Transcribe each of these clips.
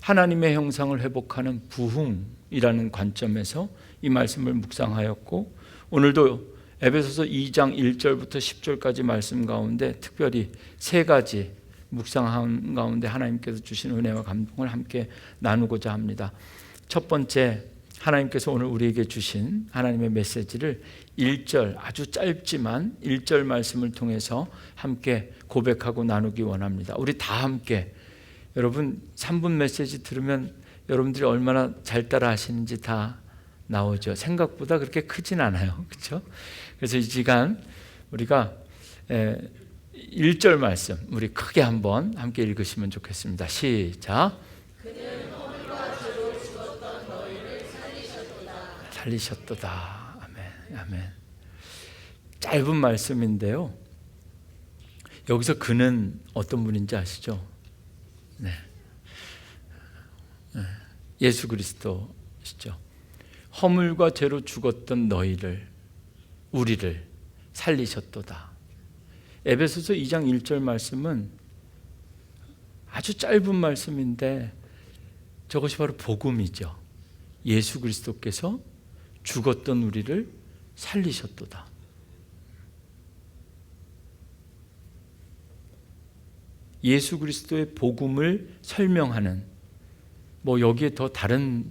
하나님의 형상을 회복하는 부흥이라는 관점에서 이 말씀을 묵상하였고, 오늘도 에베소서 2장 1절부터 10절까지 말씀 가운데 특별히 세 가지 묵상한 가운데 하나님께서 주신 은혜와 감동을 함께 나누고자 합니다. 첫 번째, 하나님께서 오늘 우리에게 주신 하나님의 메시지를 1절, 아주 짧지만 1절 말씀을 통해서 함께 고백하고 나누기 원합니다. 우리 다 함께, 여러분 3분 메시지 들으면 여러분들이 얼마나 잘 따라 하시는지 다 나오죠. 생각보다 그렇게 크진 않아요. 그렇죠? 그래서 이 시간 우리가 1절 말씀 우리 크게 한번 함께 읽으시면 좋겠습니다. 시작. 그는 허물과 죄로 죽었던 너희를 살리셨도다. 아멘. 아멘. 짧은 말씀인데요, 여기서 그는 어떤 분인지 아시죠? 네. 예수 그리스도시죠. 허물과 죄로 죽었던 너희를, 우리를 살리셨도다. 에베소서 2장 1절 말씀은 아주 짧은 말씀인데 저것이 바로 복음이죠. 예수 그리스도께서 죽었던 우리를 살리셨도다. 예수 그리스도의 복음을 설명하는, 여기에 더 다른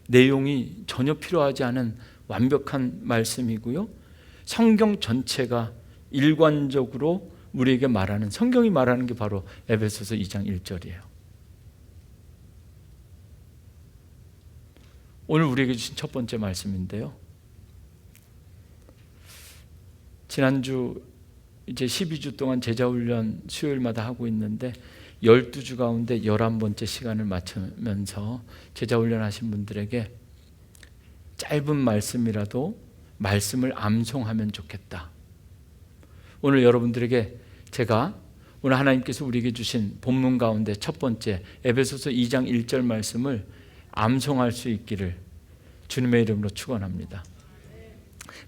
내용이 전혀 필요하지 않은 완벽한 말씀이고요. 성경 전체가 일관적으로 우리에게 말하는, 성경이 말하는 게 바로 에베소서 2장 1절이에요. 오늘 우리에게 주신 첫 번째 말씀인데요, 지난주 이제 12주 동안 제자훈련 수요일마다 하고 있는데 12주 가운데 11번째 시간을 맞추면서 제자훈련 하신 분들에게 짧은 말씀이라도 말씀을 암송하면 좋겠다. 오늘 여러분들에게 제가 오늘 하나님께서 우리에게 주신 본문 가운데 첫 번째 에베소서 2장 1절 말씀을 암송할 수 있기를 주님의 이름으로 축원합니다.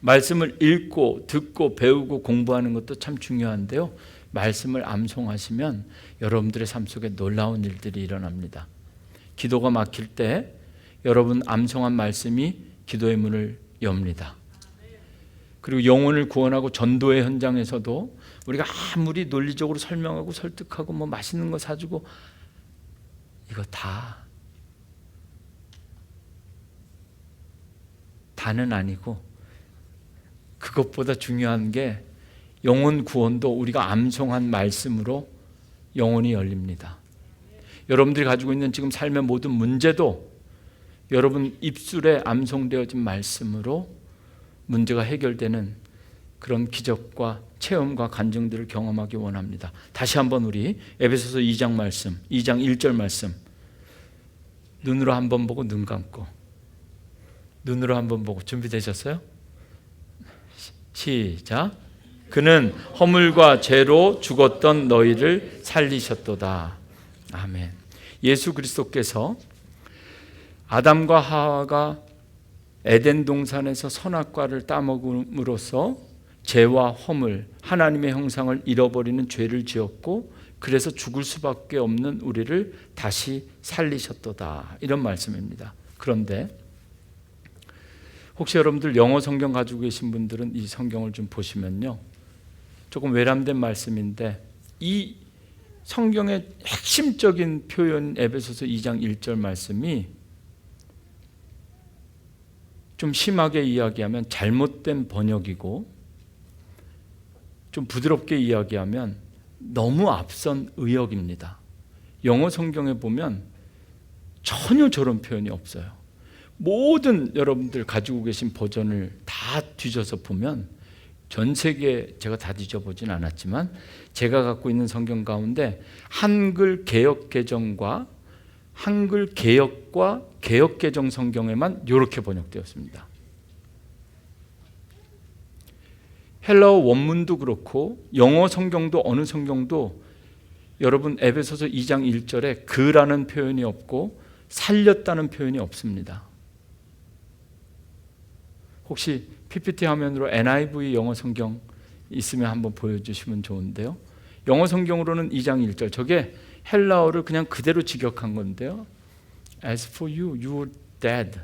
말씀을 읽고 듣고 배우고 공부하는 것도 참 중요한데요, 말씀을 암송하시면 여러분들의 삶 속에 놀라운 일들이 일어납니다. 기도가 막힐 때 여러분 암송한 말씀이 기도의 문을 엽니다. 그리고 영혼을 구원하고 전도의 현장에서도 우리가 아무리 논리적으로 설명하고 설득하고 맛있는 거 사주고 이거 다는 아니고, 그것보다 중요한 게 영혼 구원도 우리가 암송한 말씀으로 영혼이 열립니다. 여러분들이 가지고 있는 지금 삶의 모든 문제도 여러분 입술에 암송되어진 말씀으로 문제가 해결되는 그런 기적과 체험과 간증들을 경험하기 원합니다. 다시 한번 우리 에베소서 2장 말씀, 2장 1절 말씀 눈으로 한번 보고 눈 감고, 눈으로 한번 보고, 준비되셨어요? 시작. 그는 허물과 죄로 죽었던 너희를 살리셨도다. 아멘. 예수 그리스도께서 아담과 하와가 에덴 동산에서 선악과를 따먹음으로써 죄와 허물, 하나님의 형상을 잃어버리는 죄를 지었고, 그래서 죽을 수밖에 없는 우리를 다시 살리셨도다. 이런 말씀입니다. 그런데 혹시 여러분들 영어 성경 가지고 계신 분들은 이 성경을 좀 보시면요, 조금 외람된 말씀인데 이 성경의 핵심적인 표현 에베소서 2장 1절 말씀이 좀 심하게 이야기하면 잘못된 번역이고, 좀 부드럽게 이야기하면 너무 앞선 의역입니다. 영어 성경에 보면 전혀 저런 표현이 없어요. 모든 여러분들 가지고 계신 버전을 다 뒤져서 보면, 전 세계 제가 다 뒤져보진 않았지만 제가 갖고 있는 성경 가운데 한글 개역 개정과 한글 개역과 개역 개정 성경에만 이렇게 번역되었습니다. 헬라어 원문도 그렇고 영어 성경도 어느 성경도 여러분 에베소서 2장 1절에 그라는 표현이 없고 살렸다는 표현이 없습니다. 혹시 PPT 화면으로 NIV 영어 성경 있으면 한번 보여주시면 좋은데요, 영어 성경으로는 2장 1절, 저게 헬라어를 그냥 그대로 직역한 건데요, As for you, you were dead.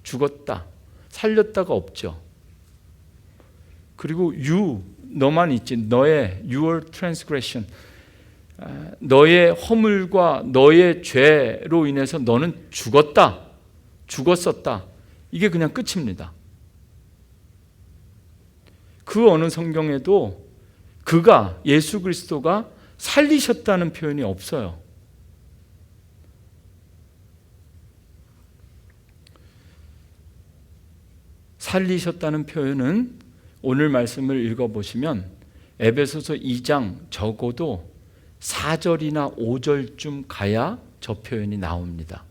죽었다. 살렸다가 없죠. 그리고 you, 너만 있지. 너의 your transgression, 너의 허물과 너의 죄로 인해서 너는 죽었다. 죽었었다. 이게 그냥 끝입니다. 그 어느 성경에도 그가, 예수 그리스도가 살리셨다는 표현이 없어요. 살리셨다는 표현은 오늘 말씀을 읽어보시면 에베소서 2장 적어도 4절이나 5절쯤 가야 저 표현이 나옵니다.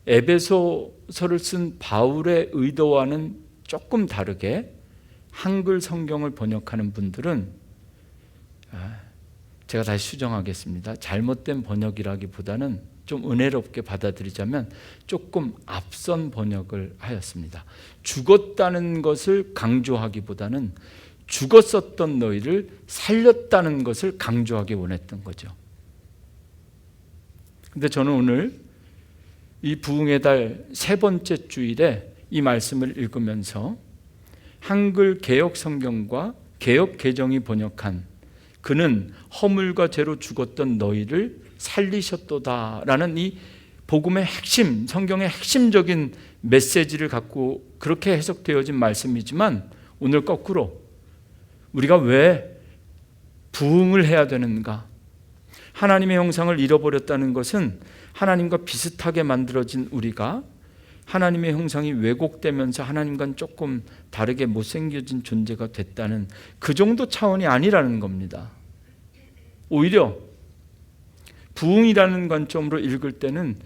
에베소서를 쓴 바울의 의도와는 조금 다르게 한글 성경을 번역하는 분들은, 제가 다시 수정하겠습니다. 잘못된 번역이라기보다는 좀 은혜롭게 받아들이자면 조금 앞선 번역을 하였습니다. 죽었다는 것을 강조하기보다는 죽었었던 너희를 살렸다는 것을 강조하기 원했던 거죠. 근데 저는 오늘 이 부흥의 달 세 번째 주일에 이 말씀을 읽으면서 한글 개역 성경과 개역 개정이 번역한 그는 허물과 죄로 죽었던 너희를 살리셨도다라는 이 복음의 핵심, 성경의 핵심적인 메시지를 갖고 그렇게 해석되어진 말씀이지만, 오늘 거꾸로 우리가 왜 부흥을 해야 되는가? 하나님의 형상을 잃어버렸다는 것은 하나님과 비슷하게 만들어진 우리가 하나님의 형상이 왜곡되면서 하나님과는 조금 다르게 못생겨진 존재가 됐다는 그 정도 차원이 아니라는 겁니다. 오히려 부흥이라는 관점으로 읽을 때는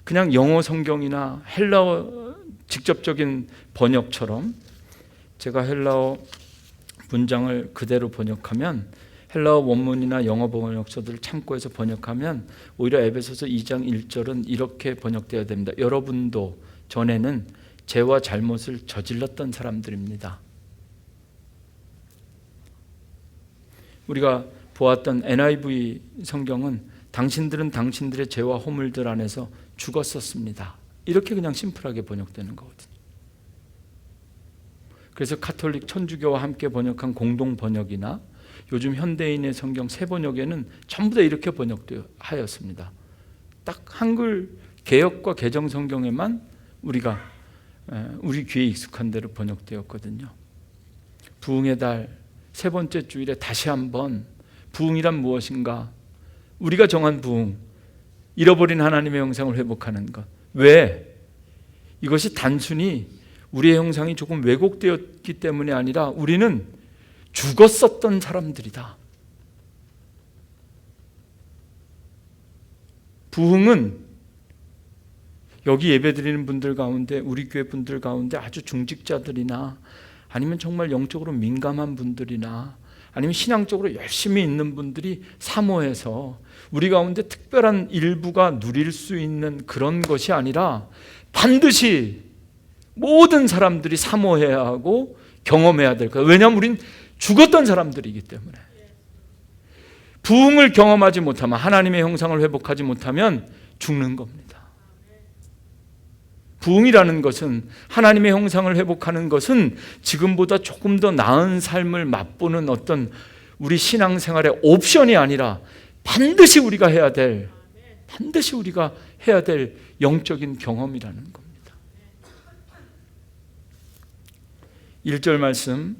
그냥 영어 성경이나 헬라어 직접적인 번역처럼, 제가 헬라어 문장을 그대로 번역하면, 헬라어 원문이나 영어 번역서들을 참고해서 번역하면 오히려 에베소서 2장 1절은 이렇게 번역되어야 됩니다. 여러분도 전에는 죄와 잘못을 저질렀던 사람들입니다. 우리가 보았던 NIV 성경은 당신들은 당신들의 죄와 허물들 안에서 죽었었습니다. 이렇게 그냥 심플하게 번역되는 거거든요. 그래서 카톨릭 천주교와 함께 번역한 공동 번역이나 요즘 현대인의 성경 새 번역에는 전부 다 이렇게 번역하였습니다. 딱 한글 개역과 개정 성경에만 우리가 우리 귀에 익숙한 대로 번역되었거든요. 부흥의 달 세 번째 주일에 다시 한번 부흥이란 무엇인가? 우리가 정한 부흥, 잃어버린 하나님의 형상을 회복하는 것. 왜? 이것이 단순히 우리의 형상이 조금 왜곡되었기 때문이 아니라 우리는 죽었었던 사람들이다. 부흥은 여기 예배드리는 분들 가운데, 우리 교회 분들 가운데 아주 중직자들이나 아니면 정말 영적으로 민감한 분들이나 아니면 신앙적으로 열심히 있는 분들이 사모해서 우리 가운데 특별한 일부가 누릴 수 있는 그런 것이 아니라 반드시 모든 사람들이 사모해야 하고 경험해야 될 거예요. 왜냐하면 우린 죽었던 사람들이기 때문에. 부흥을 경험하지 못하면, 하나님의 형상을 회복하지 못하면 죽는 겁니다. 부흥이라는 것은, 하나님의 형상을 회복하는 것은 지금보다 조금 더 나은 삶을 맛보는 어떤 우리 신앙생활의 옵션이 아니라 반드시 우리가 해야 될 영적인 경험이라는 겁니다. 1절 말씀,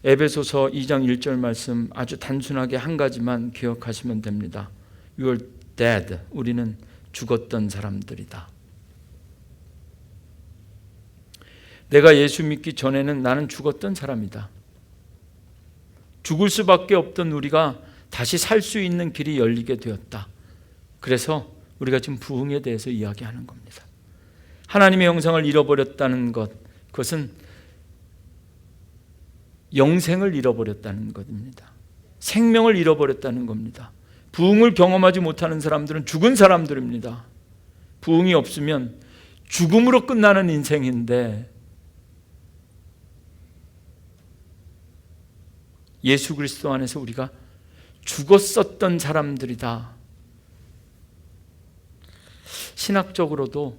에베소서 2장 1절 말씀 아주 단순하게 한 가지만 기억하시면 됩니다. You are dead. 우리는 죽었던 사람들이다. 내가 예수 믿기 전에는 나는 죽었던 사람이다. 죽을 수밖에 없던 우리가 다시 살 수 있는 길이 열리게 되었다. 그래서 우리가 지금 부흥에 대해서 이야기하는 겁니다. 하나님의 형상을 잃어버렸다는 것, 그것은 영생을 잃어버렸다는 것입니다. 생명을 잃어버렸다는 겁니다. 부흥을 경험하지 못하는 사람들은 죽은 사람들입니다. 부흥이 없으면 죽음으로 끝나는 인생인데, 예수 그리스도 안에서 우리가 죽었었던 사람들이다. 신학적으로도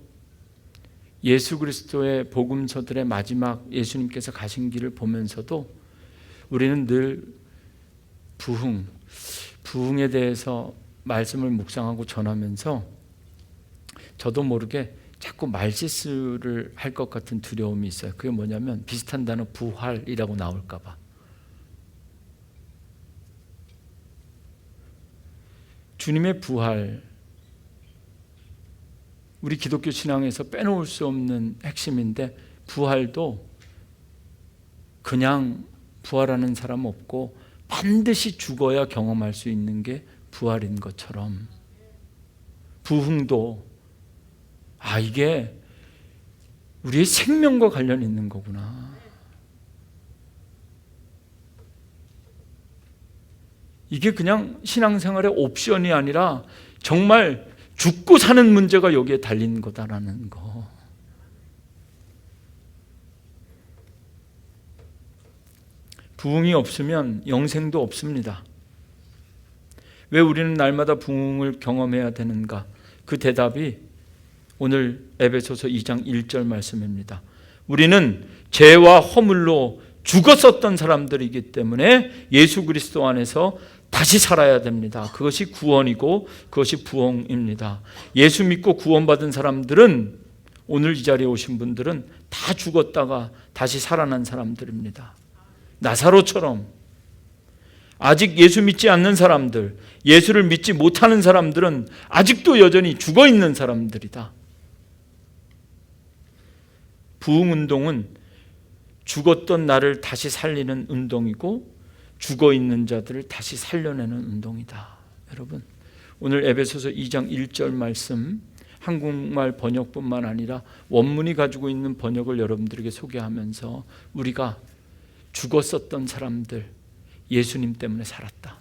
예수 그리스도의 복음서들의 마지막 예수님께서 가신 길을 보면서도 우리는 늘 부흥에 대해서 말씀을 묵상하고 전하면서 저도 모르게 자꾸 말실수를 할 것 같은 두려움이 있어요. 그게 뭐냐면 비슷한 단어 부활이라고 나올까 봐. 주님의 부활, 우리 기독교 신앙에서 빼놓을 수 없는 핵심인데, 부활도 그냥 부활하는 사람 없고 반드시 죽어야 경험할 수 있는 게 부활인 것처럼, 부흥도 이게 우리의 생명과 관련이 있는 거구나. 이게 그냥 신앙생활의 옵션이 아니라 정말 죽고 사는 문제가 여기에 달린 거다라는 거. 부흥이 없으면 영생도 없습니다. 왜 우리는 날마다 부흥을 경험해야 되는가? 그 대답이 오늘 에베소서 2장 1절 말씀입니다. 우리는 죄와 허물로 죽었었던 사람들이기 때문에 예수 그리스도 안에서 다시 살아야 됩니다. 그것이 구원이고 그것이 부흥입니다. 예수 믿고 구원받은 사람들은, 오늘 이 자리에 오신 분들은 다 죽었다가 다시 살아난 사람들입니다. 나사로처럼 아직 예수 믿지 않는 사람들, 예수를 믿지 못하는 사람들은 아직도 여전히 죽어 있는 사람들이다. 부흥운동은 죽었던 나를 다시 살리는 운동이고 죽어 있는 자들을 다시 살려내는 운동이다. 여러분, 오늘 에베소서 2장 1절 말씀, 한국말 번역뿐만 아니라 원문이 가지고 있는 번역을 여러분들에게 소개하면서 우리가 죽었었던 사람들, 예수님 때문에 살았다.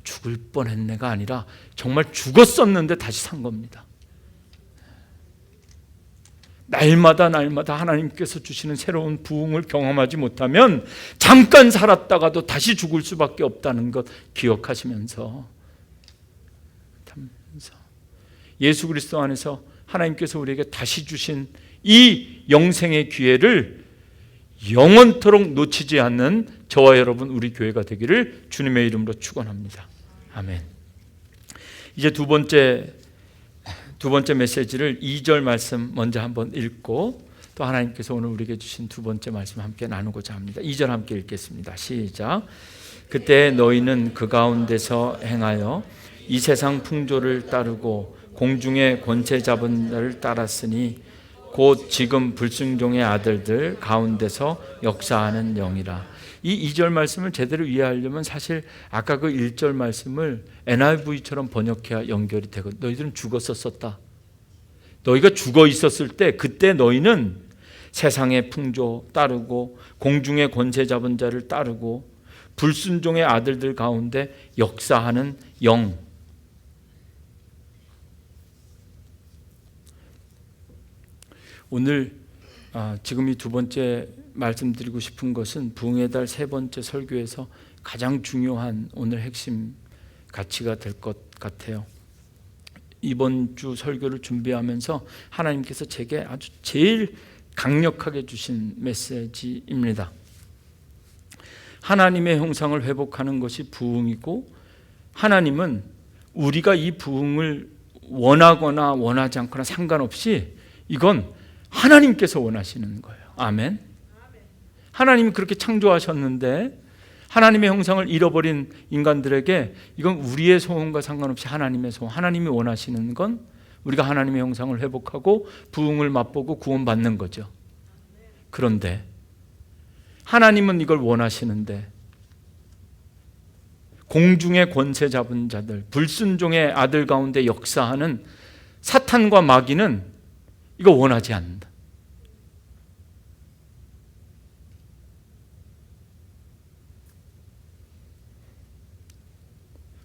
죽을 뻔했네가 아니라 정말 죽었었는데 다시 산 겁니다. 날마다 하나님께서 주시는 새로운 부흥을 경험하지 못하면 잠깐 살았다가도 다시 죽을 수밖에 없다는 것 기억하시면서, 예수 그리스도 안에서 하나님께서 우리에게 다시 주신 이 영생의 기회를 영원토록 놓치지 않는 저와 여러분, 우리 교회가 되기를 주님의 이름으로 축원합니다. 아멘. 이제 두 번째 메시지를 2절 말씀 먼저 한번 읽고 또 하나님께서 오늘 우리에게 주신 두 번째 말씀 함께 나누고자 합니다. 2절 함께 읽겠습니다. 시작. 그때 너희는 그 가운데서 행하여 이 세상 풍조를 따르고 공중의 권세 잡은 자를 따랐으니 곧 지금 불순종의 아들들 가운데서 역사하는 영이라. 이 2절 말씀을 제대로 이해하려면 사실 아까 그 1절 말씀을 NIV처럼 번역해야 연결이 되거든. 너희들은 죽었었다. 너희가 죽어 있었을 때 그때 너희는 세상의 풍조 따르고 공중의 권세 잡은 자를 따르고 불순종의 아들들 가운데 역사하는 영. 오늘 지금 이 두 번째 말씀드리고 싶은 것은 부흥의 달 세 번째 설교에서 가장 중요한 오늘 핵심 가치가 될 것 같아요. 이번 주 설교를 준비하면서 하나님께서 제게 아주 제일 강력하게 주신 메시지입니다. 하나님의 형상을 회복하는 것이 부흥이고, 하나님은 우리가 이 부흥을 원하거나 원하지 않거나 상관없이 이건 하나님께서 원하시는 거예요. 아멘. 하나님이 그렇게 창조하셨는데 하나님의 형상을 잃어버린 인간들에게 이건 우리의 소원과 상관없이 하나님의 소원, 하나님이 원하시는 건 우리가 하나님의 형상을 회복하고 부흥을 맛보고 구원받는 거죠. 그런데 하나님은 이걸 원하시는데 공중의 권세 잡은 자들, 불순종의 아들 가운데 역사하는 사탄과 마귀는 이거 원하지 않는다.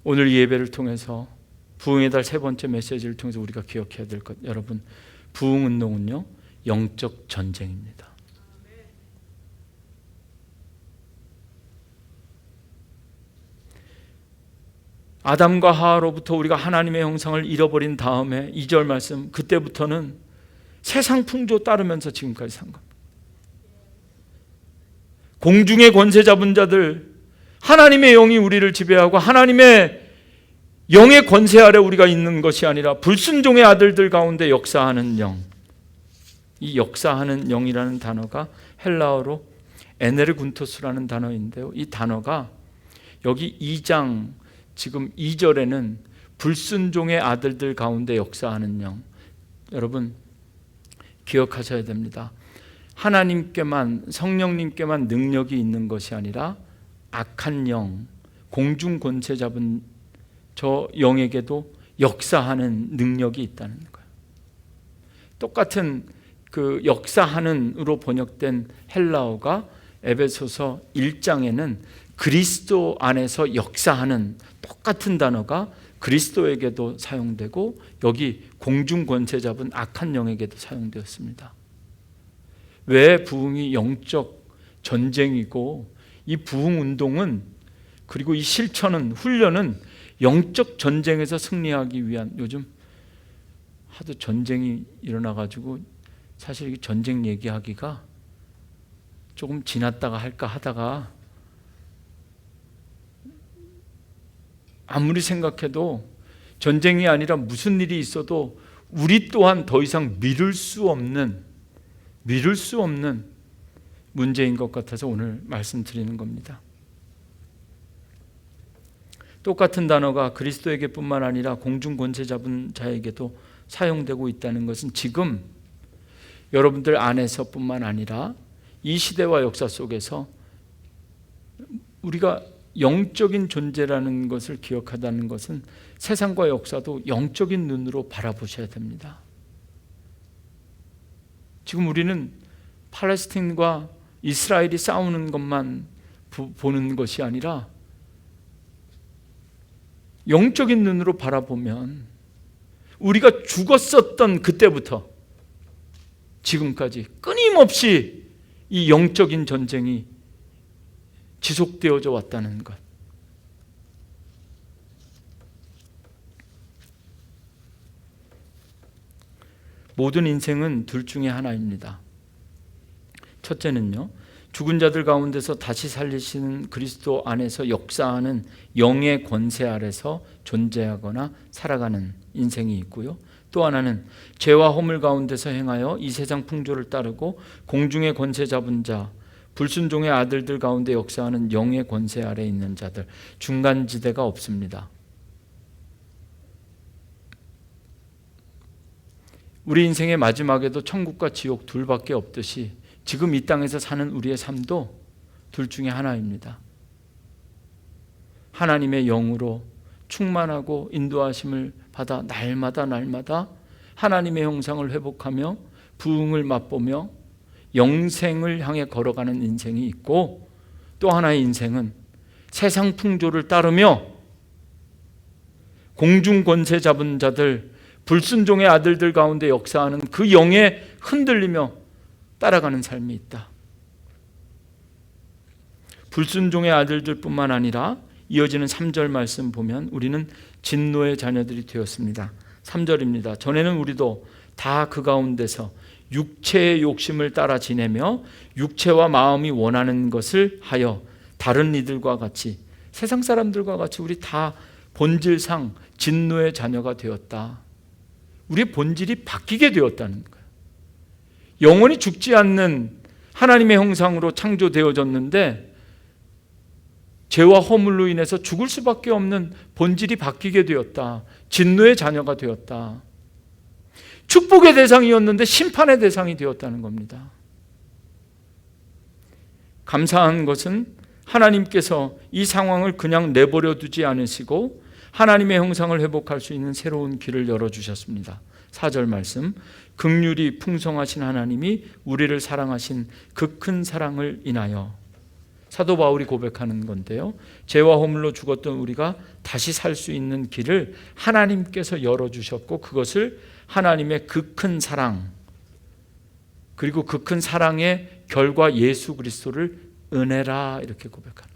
오늘 이 예배를 통해서 부흥의 달 세 번째 메시지를 통해서 우리가 기억해야 될 것, 여러분, 부흥 운동은요 영적 전쟁입니다. 아담과 하와로부터 우리가 하나님의 형상을 잃어버린 다음에 2절 말씀, 그때부터는 세상 풍조 따르면서 지금까지 산 겁니다. 공중의 권세 잡은 자들, 하나님의 영이 우리를 지배하고 하나님의 영의 권세 아래 우리가 있는 것이 아니라 불순종의 아들들 가운데 역사하는 영. 이 역사하는 영이라는 단어가 헬라어로 에네르군토스라는 단어인데요, 이 단어가 여기 2장 지금 2절에는 불순종의 아들들 가운데 역사하는 영, 여러분 기억하셔야 됩니다. 하나님께만, 성령님께만 능력이 있는 것이 아니라 악한 영, 공중 권세 잡은 저 영에게도 역사하는 능력이 있다는 거예요. 똑같은 그 역사하는으로 번역된 헬라어가 에베소서 1장에는 그리스도 안에서 역사하는 똑같은 단어가 그리스도에게도 사용되고 여기 공중 권세 잡은 악한 영에게도 사용되었습니다. 왜 부흥이 영적 전쟁이고 이 부흥 운동은, 그리고 이 실천은, 훈련은 영적 전쟁에서 승리하기 위한, 요즘 하도 전쟁이 일어나가지고 사실 이 전쟁 얘기하기가 조금 지났다가 할까 하다가 아무리 생각해도 전쟁이 아니라 무슨 일이 있어도 우리 또한 더 이상 미룰 수 없는 문제인 것 같아서 오늘 말씀드리는 겁니다. 똑같은 단어가 그리스도에게뿐만 아니라 공중 권세 잡은 자에게도 사용되고 있다는 것은 지금 여러분들 안에서뿐만 아니라 이 시대와 역사 속에서 우리가 영적인 존재라는 것을 기억하다는 것은 세상과 역사도 영적인 눈으로 바라보셔야 됩니다. 지금 우리는 팔레스타인과 이스라엘이 싸우는 것만 보는 것이 아니라 영적인 눈으로 바라보면 우리가 죽었었던 그때부터 지금까지 끊임없이 이 영적인 전쟁이 지속되어져 왔다는 것. 모든 인생은 둘 중에 하나입니다. 첫째는요, 죽은 자들 가운데서 다시 살리시는 그리스도 안에서 역사하는 영의 권세 아래서 존재하거나 살아가는 인생이 있고요, 또 하나는 죄와 허물 가운데서 행하여 이 세상 풍조를 따르고 공중의 권세 잡은 자, 불순종의 아들들 가운데 역사하는 영의 권세 아래 있는 자들, 중간지대가 없습니다. 우리 인생의 마지막에도 천국과 지옥 둘밖에 없듯이 지금 이 땅에서 사는 우리의 삶도 둘 중에 하나입니다. 하나님의 영으로 충만하고 인도하심을 받아 날마다 하나님의 형상을 회복하며 부흥을 맛보며 영생을 향해 걸어가는 인생이 있고, 또 하나의 인생은 세상 풍조를 따르며 공중 권세 잡은 자들, 불순종의 아들들 가운데 역사하는 그 영에 흔들리며 따라가는 삶이 있다. 불순종의 아들들뿐만 아니라 이어지는 3절 말씀 보면 우리는 진노의 자녀들이 되었습니다. 3절입니다. 전에는 우리도 다 그 가운데서 육체의 욕심을 따라 지내며 육체와 마음이 원하는 것을 하여 다른 이들과 같이, 세상 사람들과 같이 우리 다 본질상 진노의 자녀가 되었다. 우리의 본질이 바뀌게 되었다는 거예요. 영원히 죽지 않는 하나님의 형상으로 창조되어졌는데 죄와 허물로 인해서 죽을 수밖에 없는 본질이 바뀌게 되었다. 진노의 자녀가 되었다. 축복의 대상이었는데 심판의 대상이 되었다는 겁니다. 감사한 것은 하나님께서 이 상황을 그냥 내버려 두지 않으시고 하나님의 형상을 회복할 수 있는 새로운 길을 열어주셨습니다. 4절 말씀, 긍휼이 풍성하신 하나님이 우리를 사랑하신 그 큰 사랑을 인하여, 사도 바울이 고백하는 건데요, 죄와 허물로 죽었던 우리가 다시 살 수 있는 길을 하나님께서 열어주셨고, 그것을 하나님의 그 큰 사랑, 그리고 그 큰 사랑의 결과 예수 그리스도를 은혜라 이렇게 고백하는 겁니다.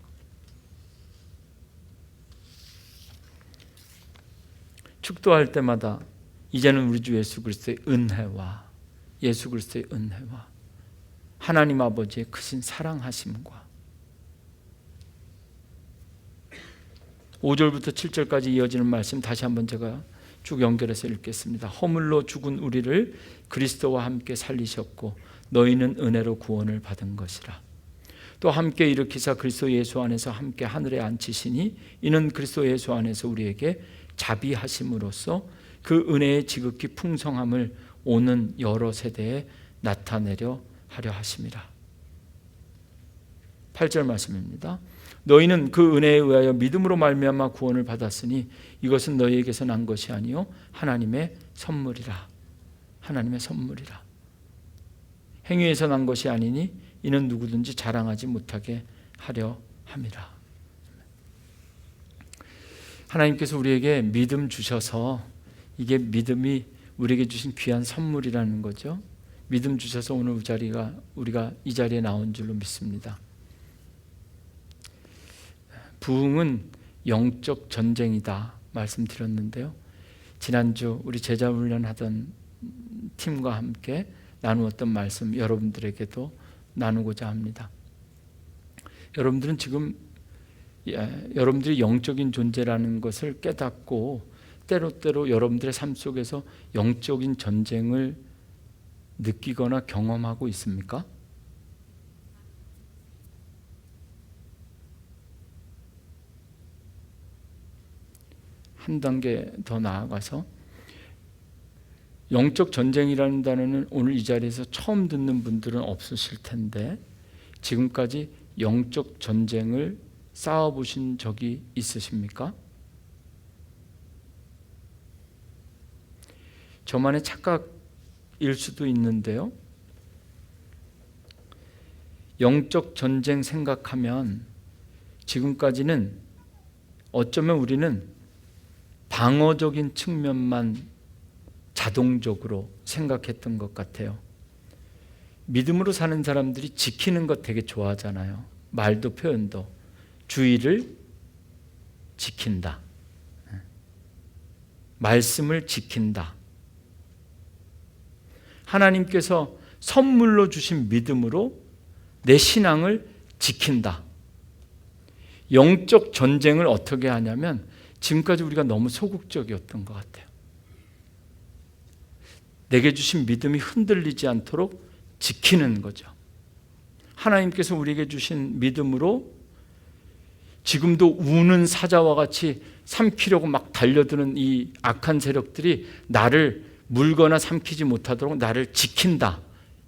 축도할 때마다 이제는 우리 주 예수 그리스도의 은혜와 예수 그리스도의 은혜와 하나님 아버지의 크신 사랑하심과 5절부터 7절까지 이어지는 말씀 다시 한번 제가 쭉 연결해서 읽겠습니다. 허물로 죽은 우리를 그리스도와 함께 살리셨고 너희는 은혜로 구원을 받은 것이라. 또 함께 일으키사 그리스도 예수 안에서 함께 하늘에 앉히시니 이는 그리스도 예수 안에서 우리에게 자비하심으로써 그 은혜의 지극히 풍성함을 오는 여러 세대에 나타내려 하려 하심이라. 8절 말씀입니다. 너희는 그 은혜에 의하여 믿음으로 말미암아 구원을 받았으니 이것은 너희에게서 난 것이 아니요 하나님의 선물이라. 하나님의 선물이라. 행위에서 난 것이 아니니 이는 누구든지 자랑하지 못하게 하려 함이라. 하나님께서 우리에게 믿음 주셔서 이게 믿음이 우리에게 주신 귀한 선물이라는 거죠. 믿음 주셔서 오늘 우리가 이 자리에 나온 줄로 믿습니다. 부흥은 영적 전쟁이다 말씀드렸는데요. 지난주 우리 제자 훈련하던 팀과 함께 나누었던 말씀 여러분들에게도 나누고자 합니다. 여러분들은 지금 여러분들이 영적인 존재라는 것을 깨닫고 때로때로 여러분들의 삶 속에서 영적인 전쟁을 느끼거나 경험하고 있습니까? 한 단계 더 나아가서 영적 전쟁이라는 단어는 오늘 이 자리에서 처음 듣는 분들은 없으실 텐데 지금까지 영적 전쟁을 싸워보신 적이 있으십니까? 저만의 착각일 수도 있는데요. 영적 전쟁 생각하면 지금까지는 어쩌면 우리는 방어적인 측면만 자동적으로 생각했던 것 같아요. 믿음으로 사는 사람들이 지키는 것 되게 좋아하잖아요. 말도 표현도 주의를 지킨다. 말씀을 지킨다. 하나님께서 선물로 주신 믿음으로 내 신앙을 지킨다. 영적 전쟁을 어떻게 하냐면 지금까지 우리가 너무 소극적이었던 것 같아요. 내게 주신 믿음이 흔들리지 않도록 지키는 거죠. 하나님께서 우리에게 주신 믿음으로 지금도 우는 사자와 같이 삼키려고 막 달려드는 이 악한 세력들이 나를 물거나 삼키지 못하도록 나를 지킨다.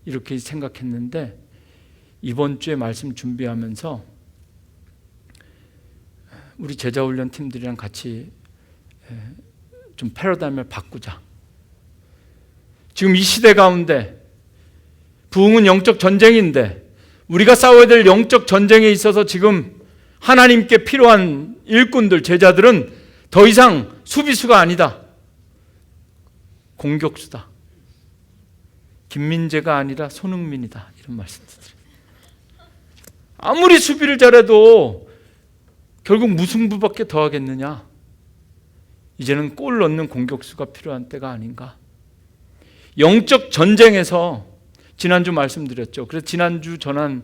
이렇게 생각했는데 이번 주에 말씀 준비하면서 우리 제자훈련 팀들이랑 같이 좀 패러다임을 바꾸자. 지금 이 시대 가운데 부흥은 영적 전쟁인데 우리가 싸워야 될 영적 전쟁에 있어서 지금 하나님께 필요한 일꾼들, 제자들은 더 이상 수비수가 아니다. 공격수다. 김민재가 아니라 손흥민이다. 이런 말씀드려요. 아무리 수비를 잘해도 결국 무승부밖에 더 하겠느냐. 이제는 골 넣는 공격수가 필요한 때가 아닌가. 영적 전쟁에서 지난주 말씀드렸죠. 그래서 지난주 전한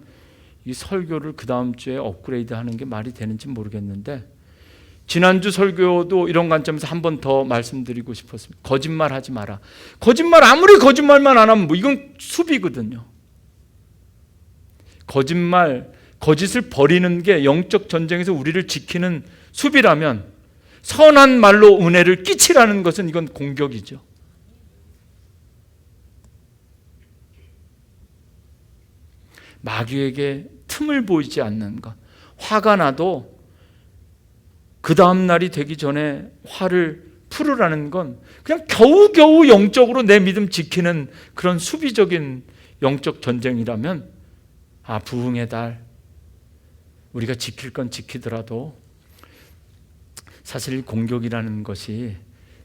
이 설교를 그 다음 주에 업그레이드 하는 게 말이 되는지 모르겠는데 지난주 설교도 이런 관점에서 한 번 더 말씀드리고 싶었습니다. 거짓말하지 마라. 거짓말 아무리 거짓말만 안 하면 이건 수비거든요. 거짓을 버리는 게 영적 전쟁에서 우리를 지키는 수비라면 선한 말로 은혜를 끼치라는 것은 이건 공격이죠. 마귀에게 틈을 보이지 않는 것. 화가 나도 그 다음 날이 되기 전에 화를 풀으라는 건 그냥 겨우겨우 영적으로 내 믿음 지키는 그런 수비적인 영적 전쟁이라면 부흥의 달 우리가 지킬 건 지키더라도 사실 공격이라는 것이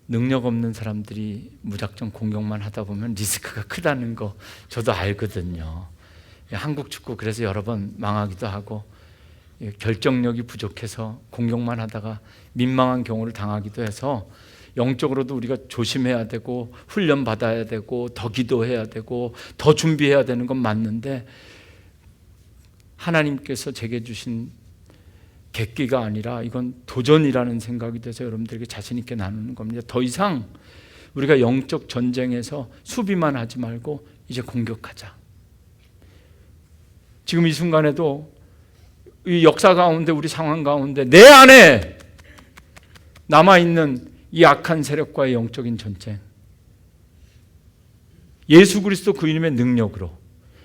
능력 없는 사람들이 무작정 공격만 하다 보면 리스크가 크다는 거 저도 알거든요. 한국 축구 그래서 여러 번 망하기도 하고 결정력이 부족해서 공격만 하다가 민망한 경우를 당하기도 해서 영적으로도 우리가 조심해야 되고 훈련 받아야 되고 더 기도해야 되고 더 준비해야 되는 건 맞는데, 하나님께서 제게 주신 객기가 아니라 이건 도전이라는 생각이 돼서 여러분들에게 자신 있게 나누는 겁니다. 더 이상 우리가 영적 전쟁에서 수비만 하지 말고 이제 공격하자. 지금 이 순간에도 이 역사 가운데, 우리 상황 가운데 내 안에 남아있는 이 악한 세력과의 영적인 전쟁, 예수 그리스도 그 이름의 능력으로,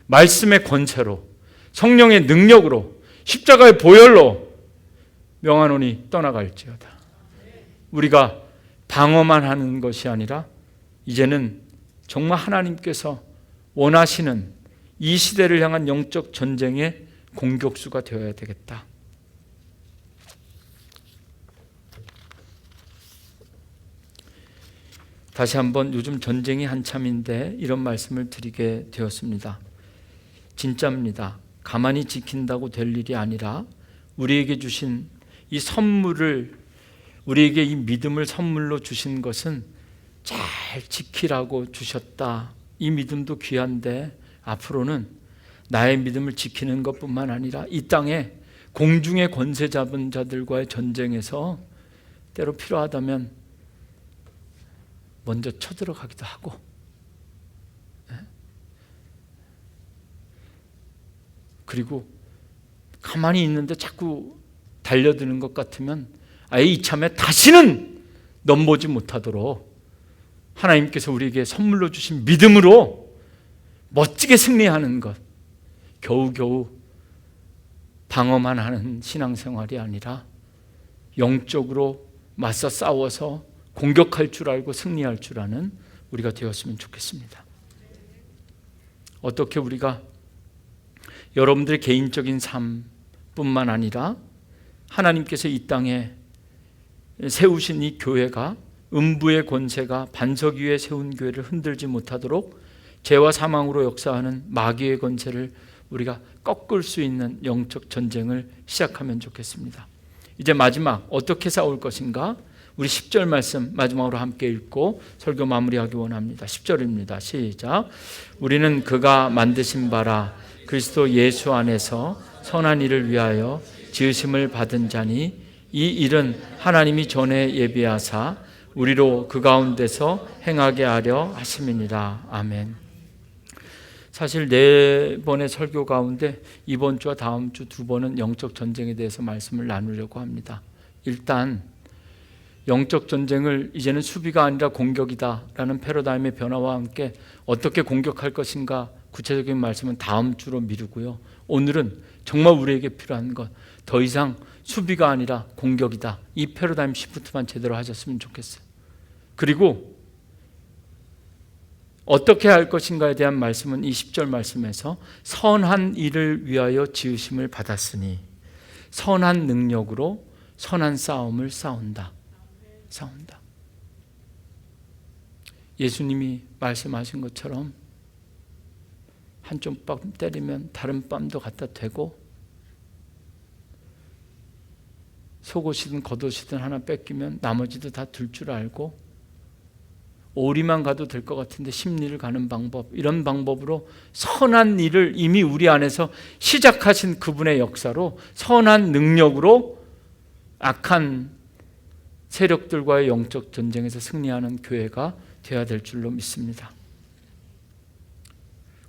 말씀의 권세로, 성령의 능력으로, 십자가의 보혈로 명하노니 떠나갈지어다. 우리가 방어만 하는 것이 아니라 이제는 정말 하나님께서 원하시는 이 시대를 향한 영적 전쟁의 공격수가 되어야 되겠다. 다시 한번 요즘 전쟁이 한참인데 이런 말씀을 드리게 되었습니다. 진짜입니다. 가만히 지킨다고 될 일이 아니라 우리에게 주신 이 선물을, 우리에게 이 믿음을 선물로 주신 것은 잘 지키라고 주셨다. 이 믿음도 귀한데 앞으로는 나의 믿음을 지키는 것뿐만 아니라 이 땅에 공중의 권세 잡은 자들과의 전쟁에서 때로 필요하다면 먼저 쳐들어가기도 하고, 그리고 가만히 있는데 자꾸 달려드는 것 같으면 아예 이참에 다시는 넘보지 못하도록 하나님께서 우리에게 선물로 주신 믿음으로 멋지게 승리하는 것, 겨우겨우 방어만 하는 신앙생활이 아니라 영적으로 맞서 싸워서 공격할 줄 알고 승리할 줄 아는 우리가 되었으면 좋겠습니다. 어떻게 우리가 여러분들의 개인적인 삶뿐만 아니라 하나님께서 이 땅에 세우신 이 교회가, 음부의 권세가 반석 위에 세운 교회를 흔들지 못하도록 죄와 사망으로 역사하는 마귀의 권세를 우리가 꺾을 수 있는 영적 전쟁을 시작하면 좋겠습니다. 이제 마지막, 어떻게 싸울 것인가? 우리 10절 말씀 마지막으로 함께 읽고 설교 마무리하기 원합니다. 10절입니다. 시작. 우리는 그가 만드신 바라 그리스도 예수 안에서 선한 일을 위하여 지으심을 받은 자니 이 일은 하나님이 전에 예비하사 우리로 그 가운데서 행하게 하려 하심이니라. 아멘. 사실 4번의 설교 가운데 이번 주와 다음 주 2번은 영적 전쟁에 대해서 말씀을 나누려고 합니다. 일단 영적 전쟁을 이제는 수비가 아니라 공격이다라는 패러다임의 변화와 함께 어떻게 공격할 것인가 구체적인 말씀은 다음 주로 미루고요. 오늘은 정말 우리에게 필요한 것, 더 이상 수비가 아니라 공격이다. 이 패러다임 시프트만 제대로 하셨으면 좋겠어요. 그리고 어떻게 할 것인가에 대한 말씀은 이 10절 말씀에서 선한 일을 위하여 지으심을 받았으니 선한 능력으로 선한 싸움을 싸운다. 예수님이 말씀하신 것처럼 한쪽 뺨 때리면 다른 뺨도 갖다 대고, 속옷이든 겉옷이든 하나 뺏기면 나머지도 다 들 줄 알고, 오리만 가도 될 것 같은데 십리를 가는 방법, 이런 방법으로 선한 일을 이미 우리 안에서 시작하신 그분의 역사로 선한 능력으로 악한 세력들과의 영적 전쟁에서 승리하는 교회가 되어야 될 줄로 믿습니다.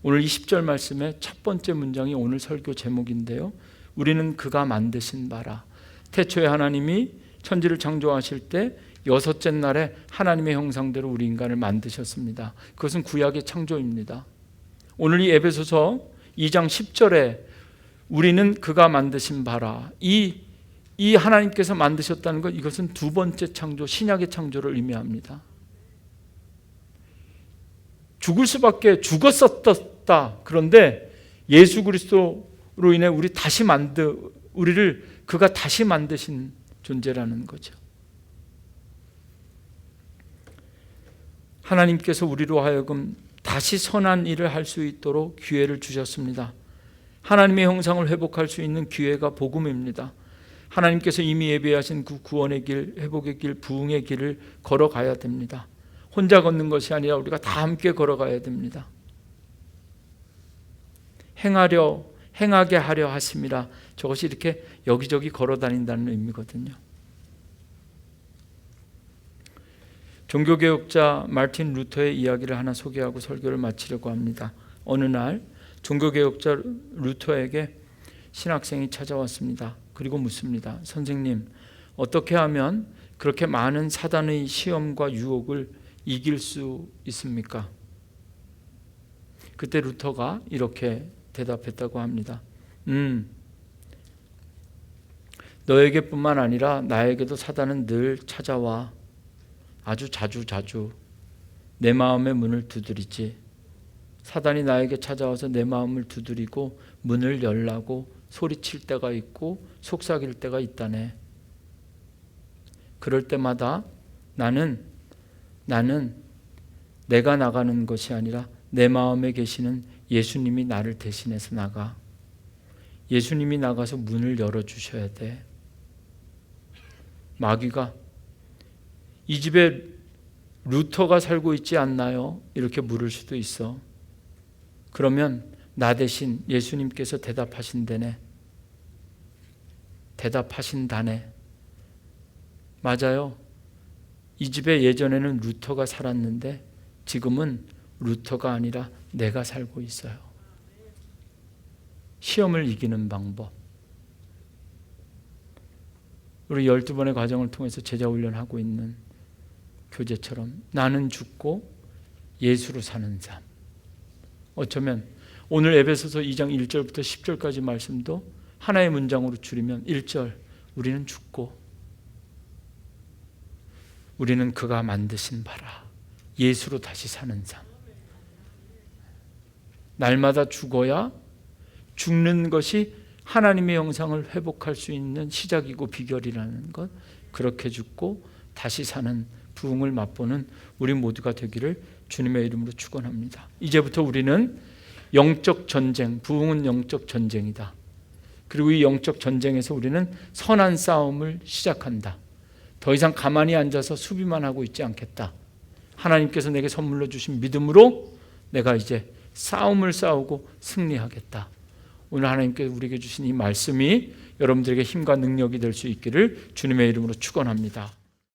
오늘 이 10절 말씀의 첫 번째 문장이 오늘 설교 제목인데요. 우리는 그가 만드신 바라. 태초에 하나님이 천지를 창조하실 때 6째 날에 하나님의 형상대로 우리 인간을 만드셨습니다. 그것은 구약의 창조입니다. 오늘 이 에베소서 2장 10절에 우리는 그가 만드신 바라, 이 하나님께서 만드셨다는 것, 이것은 두 번째 창조, 신약의 창조를 의미합니다. 죽을 수밖에 죽었었다. 그런데 예수 그리스도로 인해 우리를 그가 다시 만드신 존재라는 거죠. 하나님께서 우리로 하여금 다시 선한 일을 할 수 있도록 기회를 주셨습니다. 하나님의 형상을 회복할 수 있는 기회가 복음입니다. 하나님께서 이미 예비하신 그 구원의 길, 회복의 길, 부흥의 길을 걸어가야 됩니다. 혼자 걷는 것이 아니라 우리가 다 함께 걸어가야 됩니다. 행하게 하려 하심이라, 저것이 이렇게 여기저기 걸어다닌다는 의미거든요. 종교개혁자 마르틴 루터의 이야기를 하나 소개하고 설교를 마치려고 합니다. 어느 날 종교개혁자 루터에게 신학생이 찾아왔습니다. 그리고 묻습니다. 선생님, 어떻게 하면 그렇게 많은 사단의 시험과 유혹을 이길 수 있습니까? 그때 루터가 이렇게 대답했다고 합니다. 너에게뿐만 아니라 나에게도 사단은 늘 찾아와 아주 자주 내 마음의 문을 두드리지. 사단이 나에게 찾아와서 내 마음을 두드리고 문을 열라고 소리칠 때가 있고 속삭일 때가 있다네. 그럴 때마다 나는 내가 나가는 것이 아니라 내 마음에 계시는 예수님이 나를 대신해서 나가. 예수님이 나가서 문을 열어주셔야 돼. 마귀가 이 집에 루터가 살고 있지 않나요? 이렇게 물을 수도 있어. 그러면 나 대신 예수님께서 대답하신다네. 맞아요. 이 집에 예전에는 루터가 살았는데 지금은 루터가 아니라 내가 살고 있어요. 시험을 이기는 방법. 우리 12번의 과정을 통해서 제자 훈련하고 있는 교재처럼 나는 죽고 예수로 사는 삶. 어쩌면 오늘 에베소서 2장 1절부터 10절까지 말씀도 하나의 문장으로 줄이면 1절, 우리는 죽고 우리는 그가 만드신 바라 예수로 다시 사는 삶. 날마다 죽어야 죽는 것이 하나님의 형상을 회복할 수 있는 시작이고 비결이라는 것. 그렇게 죽고 다시 사는 부흥을 맛보는 우리 모두가 되기를 주님의 이름으로 축원합니다. 이제부터 우리는 영적 전쟁, 부흥은 영적 전쟁이다. 그리고 이 영적 전쟁에서 우리는 선한 싸움을 시작한다. 더 이상 가만히 앉아서 수비만 하고 있지 않겠다. 하나님께서 내게 선물로 주신 믿음으로 내가 이제 싸움을 싸우고 승리하겠다. 오늘 하나님께서 우리에게 주신 이 말씀이 여러분들에게 힘과 능력이 될 수 있기를 주님의 이름으로 축원합니다.